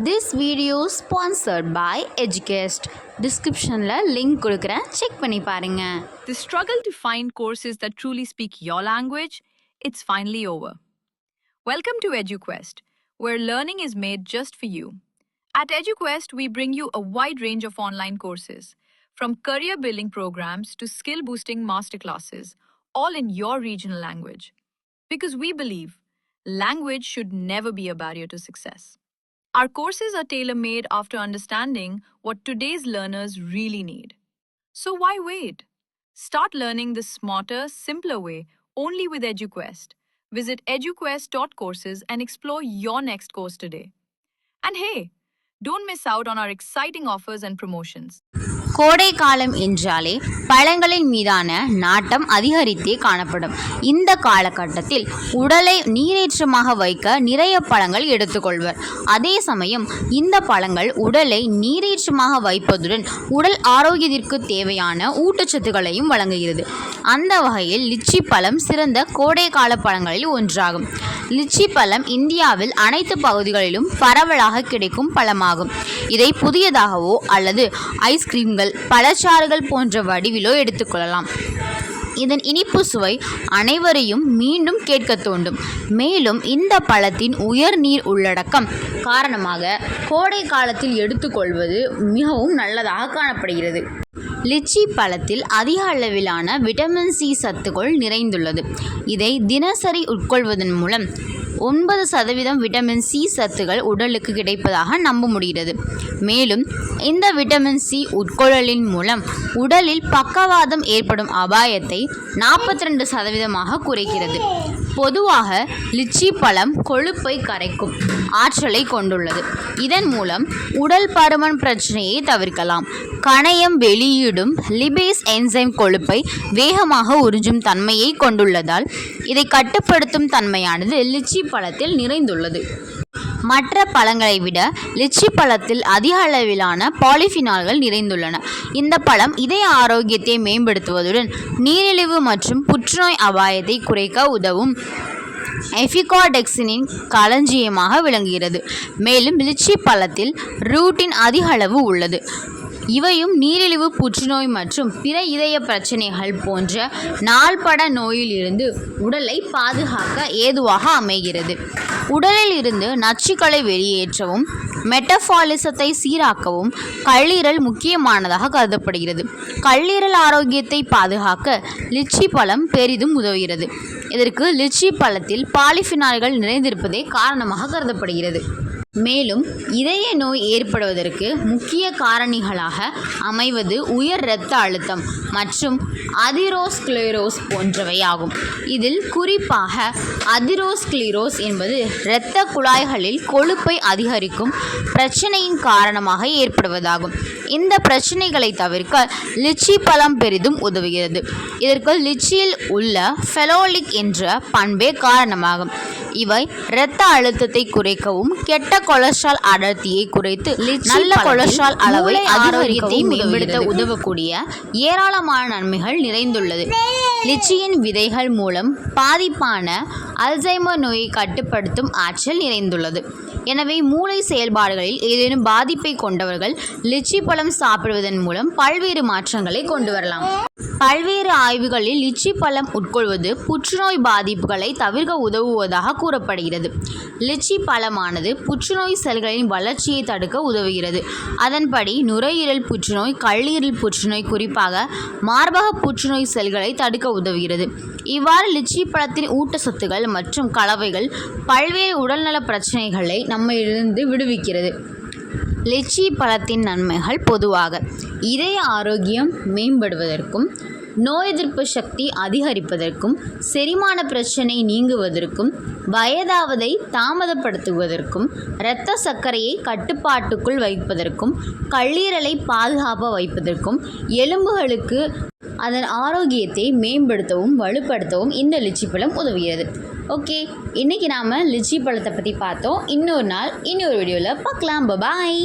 This video sponsored by Educast. Descriptionல link கொடுக்கிறேன், check பண்ணி பாருங்க. The struggle to find courses that truly speak your language, it's finally over. Welcome to EduQuest, where learning is made just for you. At EduQuest, we bring you a wide range of online courses, from career building programs to skill boosting masterclasses, all in your regional language. Because we believe language should never be a barrier to success. Our courses are tailor-made after understanding what today's learners really need. So why wait? Start learning the smarter, simpler way only with EduQuest. Visit eduquest.courses and explore your next course today. And hey, don't miss out on our exciting offers and promotions. கோடை காலம் என்றாலே பழங்களின் மீதான நாட்டம் அதிகரித்தே காணப்படும். இந்த காலகட்டத்தில் உடலை நீரேற்றமாக வைக்க நிறைய பழங்கள் எடுத்துக்கொள்வர். அதே சமயம் இந்த பழங்கள் உடலை நீரேற்றமாக வைப்பதுடன் உடல் ஆரோக்கியத்திற்கு தேவையான ஊட்டச்சத்துக்களையும் வழங்குகிறது. அந்த வகையில் லிச்சி பழம் சிறந்த கோடை கால பழங்களில் ஒன்றாகும். லிச்சி பழம் இந்தியாவில் அனைத்து பகுதிகளிலும் பரவலாக கிடைக்கும் பழமாகும். இதை புதியதாகவோ அல்லது ஐஸ்கிரீம்கள், பழச்சாறுகள் போன்ற வடிவிலோ எடுத்துக்கொள்ளலாம். இதன் இனிப்பு சுவை அனைவரையும் மீண்டும் கேட்க தூண்டும். மேலும் இந்த பழத்தின் உயர் நீர் உள்ளடக்கம் காரணமாக கோடை காலத்தில் எடுத்துக்கொள்வது மிகவும் நல்லதாக காணப்படுகிறது. லிச்சி பழத்தில் அதிக அளவிலான விட்டமின் சி சத்துக்கள் நிறைந்துள்ளது. இதை தினசரி உட்கொள்வதன் மூலம் 9% விட்டமின் சி சத்துக்கள் உடலுக்கு கிடைப்பதாக நம்ப முடிகிறது. மேலும் இந்த விட்டமின் சி உட்கொள்ளலின் மூலம் உடலில் பக்கவாதம் ஏற்படும் அபாயத்தை 42% குறைக்கிறது. பொதுவாக லிச்சி பழம் கொழுப்பை கரைக்கும் ஆற்றலை கொண்டுள்ளது. இதன் மூலம் உடல் பருமன் பிரச்சனையை தவிர்க்கலாம். கணையம் வெளியிடும் லிபேஸ் என்சைம் கொழுப்பை வேகமாக உறிஞ்சும் தன்மையை கொண்டுள்ளதால் இதை கட்டுப்படுத்தும் தன்மையானது லிச்சி பழத்தில் நிறைந்துள்ளது. மற்ற பழங்களை விட லிச்சி பழத்தில் அதிக அளவிலான பாலிஃபினால்கள் நிறைந்துள்ளன. இந்த பழம் இதய ஆரோக்கியத்தை மேம்படுத்துவதுடன் நீரிழிவு மற்றும் புற்றுநோய் அபாயத்தை குறைக்க உதவும் எஃபிகாடெக்சினின் களஞ்சியமாக விளங்குகிறது. மேலும் லிச்சி பழத்தில் ரூட்டின் அதிக அளவு உள்ளது. இவையும் நீரிழிவு, புற்றுநோய் மற்றும் பிற இதய பிரச்சனைகள் போன்ற நாள்பட நோயில் இருந்து உடலை பாதுகாக்க ஏதுவாக அமைகிறது. உடலில் இருந்து நச்சுக்களை வெளியேற்றவும் மெட்டபாலிசத்தை சீராக்கவும் கல்லீரல் முக்கியமானதாக கருதப்படுகிறது. கல்லீரல் ஆரோக்கியத்தை பாதுகாக்க லிச்சி பழம் பெரிதும் உதவுகிறது. இதற்கு லிச்சி பழத்தில் பாலிஃபினால்கள் நிறைந்திருப்பதே காரணமாக கருதப்படுகிறது. மேலும் இதய நோய் ஏற்படுவதற்கு முக்கிய காரணிகளாக அமைவது உயர் இரத்த அழுத்தம் மற்றும் அதிரோஸ்க்ளீரோஸ் போன்றவை ஆகும். இதில் குறிப்பாக அதிரோஸ்க்ளீரோஸ் என்பது இரத்த குழாய்களில் கொழுப்பை அதிகரிக்கும் பிரச்சனையின் காரணமாக ஏற்படுவதாகும். இந்த பிரச்சனைகளை தவிர்க்க லிச்சி பழம் பெரிதும் உதவுகிறது. இதற்கு லிச்சியில் உள்ள ஃபெனோலிக் என்ற பண்பே காரணமாகும். இவை இரத்த அழுத்தத்தை குறைக்கவும் கெட்ட கொலஸ்ட்ரால் அடர்த்தியை குறைத்து நல்ல கொலஸ்ட்ரால் அளவை ஆரோக்கியத்தை மேம்படுத்த உதவக்கூடிய ஏராளமான நன்மைகள் நிறைந்துள்ளது. லிச்சியின் விதைகள் மூலம் பாதிப்பான அல்சைமர் நோயை கட்டுப்படுத்தும் ஆற்றல் நிறைந்துள்ளது. எனவே மூளை செயல்பாடுகளில் ஏதேனும் பாதிப்பை கொண்டவர்கள் லிச்சி பழம் சாப்பிடுவதன் மூலம் பல்வேறு மாற்றங்களை கொண்டு வரலாம். பல்வேறு ஆய்வுகளில் லிச்சி பழம் உட்கொள்வது புற்றுநோய் பாதிப்புகளை தவிர்க்க உதவுவதாக கூறப்படுகிறது. லிச்சி பழமானது புற்றுநோய் செல்களின் வளர்ச்சியை தடுக்க உதவுகிறது. அதன்படி நுரையீரல் புற்றுநோய், கல்லீரல் புற்றுநோய், குறிப்பாக மார்பக புற்றுநோய் செல்களை தடுக்க உதவுகிறது. இவ்வாறு லிச்சி பழத்தின் ஊட்டச்சத்துக்கள் மற்றும் கலவைகள் பல்வேறு உடல்நல பிரச்சனைகளை நம்மிலிருந்து விடுவிக்கிறது. லிச்சி பழத்தின் நன்மைகள் பொதுவாக இதய ஆரோக்கியம் மேம்படுவதற்கும், நோய் எதிர்ப்பு சக்தி அதிகரிப்பதற்கும், செரிமான பிரச்சனை நீங்குவதற்கும், வயதாவதை தாமதப்படுத்துவதற்கும், இரத்த சர்க்கரையை கட்டுப்பாட்டுக்குள் வைப்பதற்கும், கல்லீரலை பாதுகாப்பாக வைப்பதற்கும், எலும்புகளுக்கு அதன் ஆரோக்கியத்தை மேம்படுத்தவும் வலுப்படுத்தவும் இந்த லிச்சி பழம் உதவுகிறது. ஓகே, இன்றைக்கி நாம் லிச்சி பழத்தை பற்றி பார்த்தோம். இன்னொரு நாள் இன்னொரு வீடியோவில் பார்க்கலாம். பாய்.